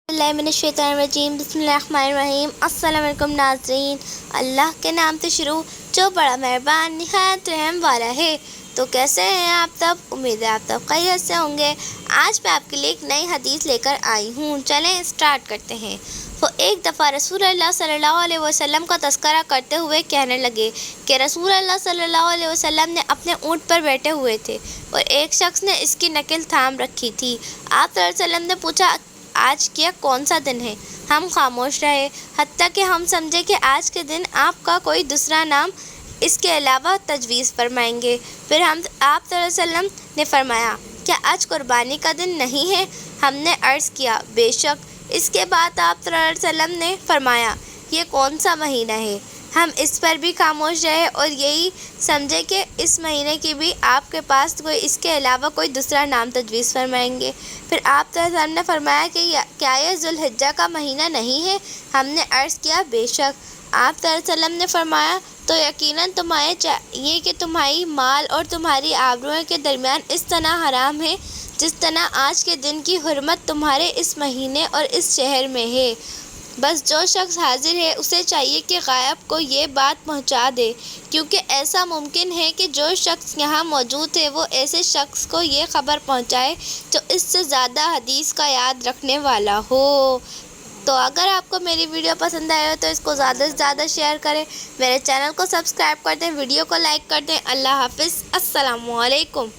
बिस्मिल्लाहिर्रहमानिर्रहीम बिस्मिल्लाहिर्रहमानिर्रहीम। अस्सलाम वालेकुम नाज़रीन, अल्लाह के नाम से शुरू जो बड़ा मेहरबान निहायत रहम वाला है। तो कैसे हैं आप सब? उम्मीद है आप सब खैरियत से होंगे। आज मैं आपके लिए एक नई हदीस लेकर आई हूँ। चलें स्टार्ट करते हैं। वो एक दफ़ा रसूल अल्लाह सल्लल्लाहु अलैहि वसल्लम का तज़किरा करते हुए कहने लगे कि रसूल अल्लाह सल्लल्लाहु अलैहि वसल्लम ने अपने ऊँट पर बैठे हुए थे और एक शख्स ने इसकी नकिल थाम रखी थी। आप सल्लल्लाहु अलैहि वसल्लम ने पूछा, आज क्या कौन सा दिन है? हम खामोश रहे, हत्ता कि हम समझे कि आज के दिन आपका कोई दूसरा नाम इसके अलावा तजवीज़ फरमाएंगे। फिर आप सल्लल्लाहु अलैहि वसल्लम ने फरमाया, क्या आज कुर्बानी का दिन नहीं है? हमने अर्ज़ किया, बेशक। इसके बाद आप सल्लल्लाहु अलैहि वसल्लम ने फरमाया, ये कौन सा महीना है? हम इस पर भी खामोश रहे और यही समझे कि इस महीने की भी आपके पास कोई इसके अलावा कोई दूसरा नाम तजवीज़ फरमाएंगे। फिर आप सल्लल्लाहु अलैहि वसल्लम ने फरमाया कि क्या यह ज़ुल्हिज्जा का महीना नहीं है? हमने अर्ज़ किया, बेशक। आप सल्लल्लाहु अलैहि वसल्लम ने फरमाया, तो यकीनन तुम्हें चाहिए कि तुम्हारी माल और तुम्हारी आबरूओं के दरमियान इस तरह हराम है जिस तरह आज के दिन की हुर्मत तुम्हारे इस महीने और इस शहर में है। बस जो शख्स हाजिर है उसे चाहिए कि गायब को ये बात पहुंचा दे, क्योंकि ऐसा मुमकिन है कि जो शख्स यहाँ मौजूद है वो ऐसे शख्स को ये खबर पहुंचाए जो इससे ज़्यादा हदीस का याद रखने वाला हो। तो अगर आपको मेरी वीडियो पसंद आए हो तो इसको ज़्यादा से ज़्यादा शेयर करें, मेरे चैनल को सब्सक्राइब कर दें, वीडियो को लाइक कर दें। अल्लाह हाफिज़, अस्सलामु अलैकुम।